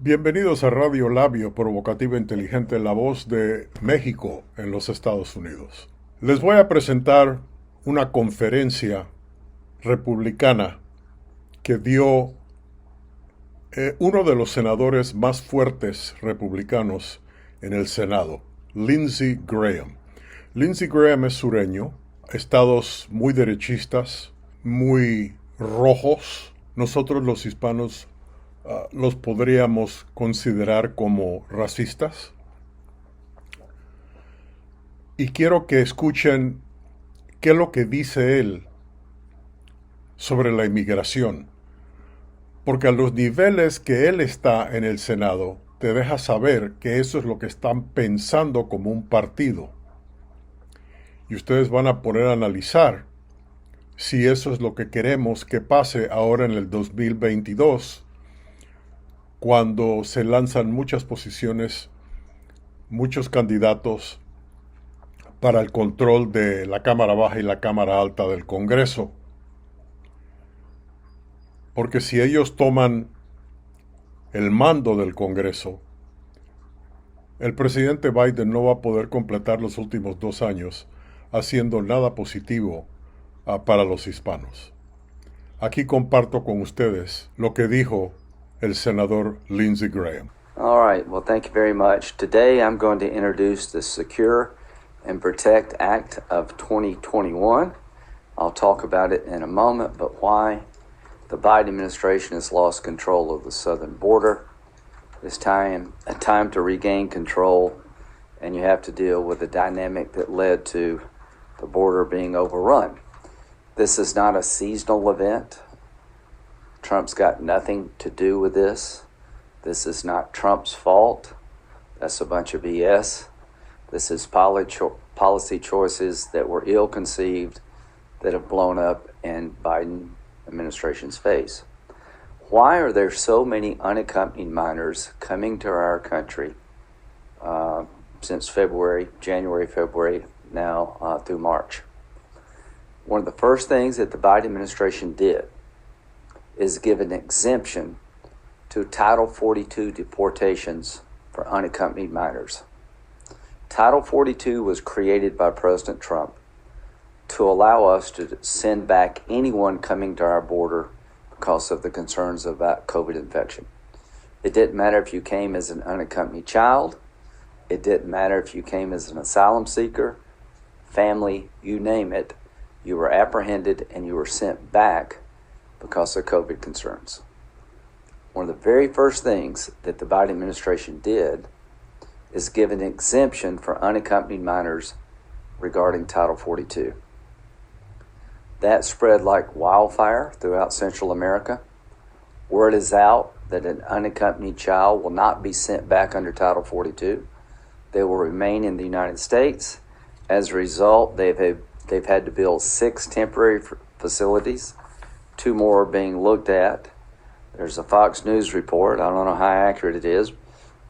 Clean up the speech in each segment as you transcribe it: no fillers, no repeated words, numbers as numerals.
Bienvenidos a Radio Labio, provocativo, inteligente, la voz de México en los Estados Unidos. Les voy a presentar una conferencia republicana que dio uno de los senadores más fuertes republicanos en el Senado, Lindsey Graham. Lindsey Graham es sureño, estados muy derechistas, muy rojos. Nosotros los hispanos los podríamos considerar como racistas. Y quiero que escuchen qué es lo que dice él sobre la inmigración, porque a los niveles que él está en el Senado, te deja saber que eso es lo que están pensando como un partido. Y ustedes van a poder analizar si eso es lo que queremos que pase ahora en el 2022, cuando se lanzan muchas posiciones, muchos candidatos para el control de la Cámara Baja y la Cámara Alta del Congreso. Porque si ellos toman el mando del Congreso, el presidente Biden no va a poder completar los últimos 2 años haciendo nada positivo para los hispanos. Aquí comparto con ustedes lo que dijo el senador Lindsey Graham. All right, well, thank you very much. Today I'm going to introduce the Secure and Protect Act of 2021. I'll talk about it in a moment, but why the Biden administration has lost control of the southern border. It's a time to regain control, and you have to deal with the dynamic that led to the border being overrun. This is not a seasonal event. Trump's got nothing to do with this. This is not Trump's fault. That's a bunch of BS. This is policy choices that were ill-conceived that have blown up in Biden administration's face. Why are there so many unaccompanied minors coming to our country since January, February, now through March? One of the first things that the Biden administration did is give an exemption to Title 42 deportations for unaccompanied minors. Title 42 was created by President Trump to allow us to send back anyone coming to our border because of the concerns about COVID infection. It didn't matter if you came as an unaccompanied child. It didn't matter if you came as an asylum seeker, family, you name it. You were apprehended and you were sent back because of COVID concerns. One of the very first things that the Biden administration did is give an exemption for unaccompanied minors regarding Title 42. That spread like wildfire throughout Central America. Word is out that an unaccompanied child will not be sent back under Title 42. They will remain in the United States. As a result, they've had to build 6 temporary facilities. 2 more are being looked at. There's a Fox News report. I don't know how accurate it is.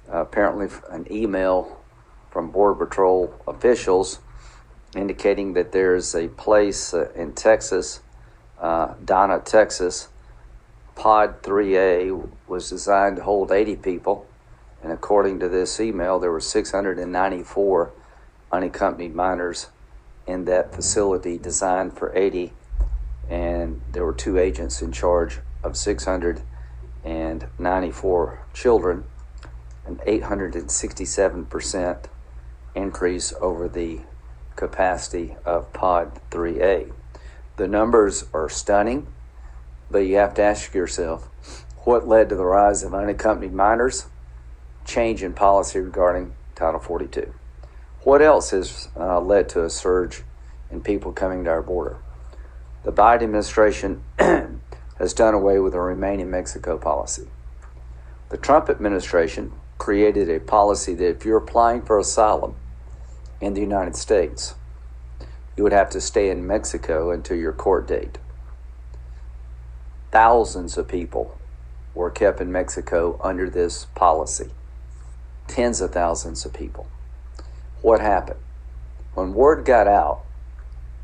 Apparently an email from Border Patrol officials indicating that there's a place in Texas, Donna, Texas. Pod 3A was designed to hold 80 people. And according to this email, there were 694 unaccompanied minors in that facility designed for 80. And there were 2 agents in charge of 694 children, an 867% increase over the capacity of Pod 3A. The numbers are stunning, but you have to ask yourself, what led to the rise of unaccompanied minors? Change in policy regarding Title 42. What else has led to a surge in people coming to our border? The Biden administration has done away with the Remain in Mexico policy. The Trump administration created a policy that if you're applying for asylum in the United States, you would have to stay in Mexico until your court date. Thousands of people were kept in Mexico under this policy. Tens of thousands of people. What happened? When word got out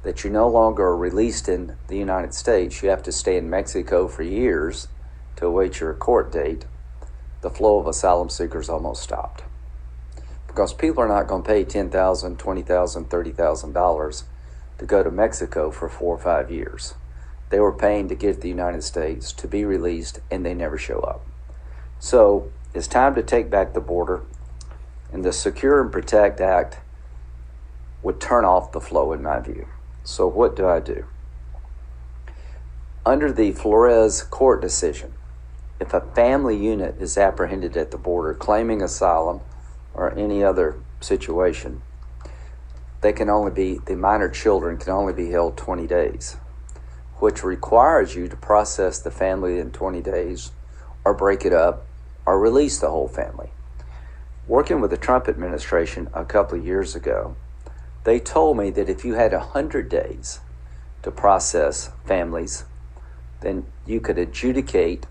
that you no longer are released in the United States, you have to stay in Mexico for years to await your court date, the flow of asylum seekers almost stopped. Because people are not going to pay $10,000, $20,000, $30,000 to go to Mexico for 4 or 5 years. They were paying to get to the United States, to be released, and they never show up. So it's time to take back the border, and the Secure and Protect Act would turn off the flow, in my view. So what do I do? Under the Flores court decision, if a family unit is apprehended at the border claiming asylum or any other situation, the minor children can only be held 20 days, which requires you to process the family in 20 days or break it up or release the whole family. Working with the Trump administration a couple of years ago, they told me that if you had 100 days to process families, then you could adjudicate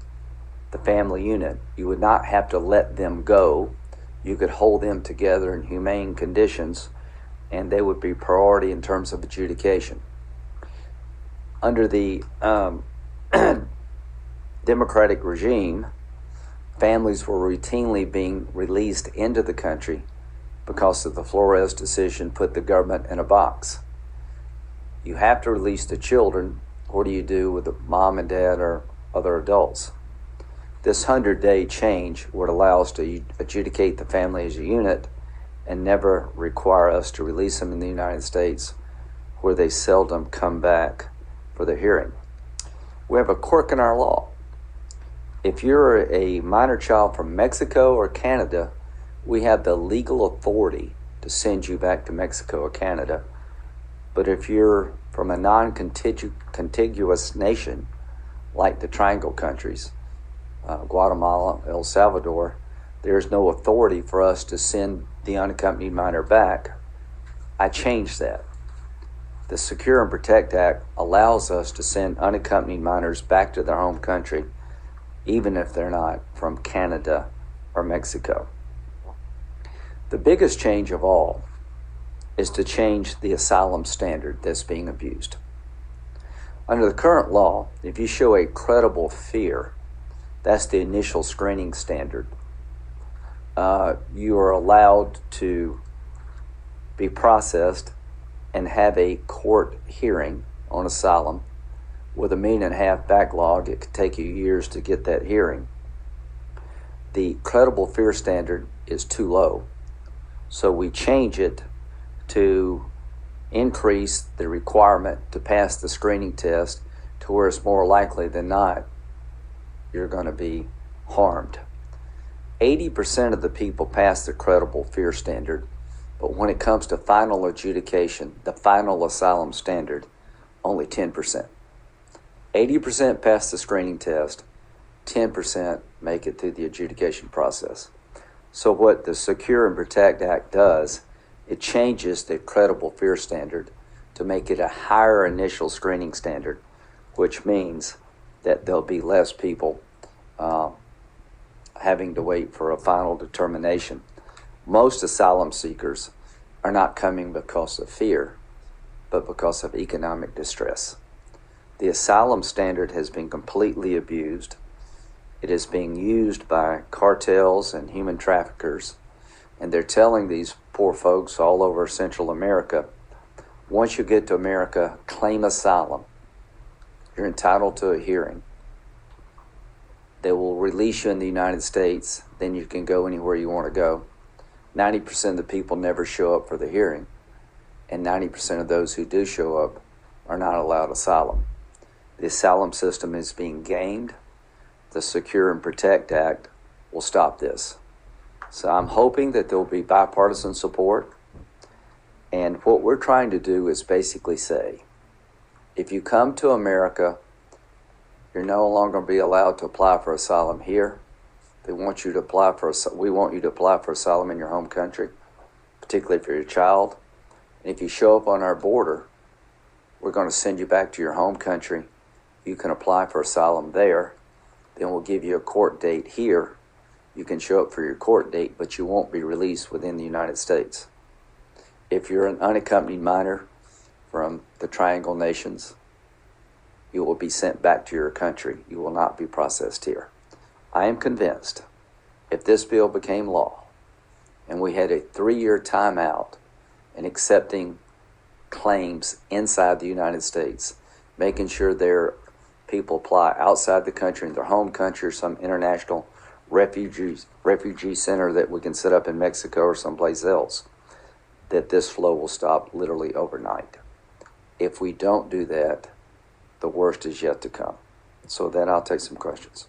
the family unit. You would not have to let them go. You could hold them together in humane conditions, and they would be priority in terms of adjudication. Under the Democratic regime, families were routinely being released into the country because of the Flores decision put the government in a box. You have to release the children. What do you do with the mom and dad or other adults? This 100-day change would allow us to adjudicate the family as a unit and never require us to release them in the United States, where they seldom come back for the hearing. We have a quirk in our law. If you're a minor child from Mexico or Canada, we have the legal authority to send you back to Mexico or Canada. But if you're from a non-contiguous nation, like the Triangle countries, Guatemala, El Salvador, there's no authority for us to send the unaccompanied minor back. I changed that. The Secure and Protect Act allows us to send unaccompanied minors back to their home country, even if they're not from Canada or Mexico. The biggest change of all is to change the asylum standard that's being abused. Under the current law, if you show a credible fear, that's the initial screening standard, you are allowed to be processed and have a court hearing on asylum. With 1.5 million backlog, it could take you years to get that hearing. The credible fear standard is too low, so we change it to increase the requirement to pass the screening test to where it's more likely than not you're going to be harmed. 80% of the people pass the credible fear standard, but when it comes to final adjudication, the final asylum standard, only 10%. 80% pass the screening test, 10% make it through the adjudication process. So what the Secure and Protect Act does, it changes the credible fear standard to make it a higher initial screening standard, which means that there'll be less people having to wait for a final determination. Most asylum seekers are not coming because of fear, but because of economic distress. The asylum standard has been completely abused. It is being used by cartels and human traffickers, and they're telling these poor folks all over Central America, once you get to America, claim asylum. You're entitled to a hearing. They will release you in the United States, then you can go anywhere you want to go. 90% of the people never show up for the hearing, and 90% of those who do show up are not allowed asylum. The asylum system is being gamed. The Secure and Protect Act will stop this. So I'm hoping that there will be bipartisan support. And what we're trying to do is basically say, if you come to America, you're no longer going to be allowed to apply for asylum here. We want you to apply for asylum in your home country, particularly if you're a child. And if you show up on our border, we're going to send you back to your home country. You can apply for asylum there. Then we'll give you a court date here. You can show up for your court date, but you won't be released within the United States. If you're an unaccompanied minor from the Triangle nations, you will be sent back to your country. You will not be processed here. I am convinced if this bill became law and we had a 3-year timeout in accepting claims inside the United States, making sure their people apply outside the country, in their home country, or some international refugee center that we can set up in Mexico or someplace else, that this flow will stop literally overnight. If we don't do that, the worst is yet to come. So then I'll take some questions.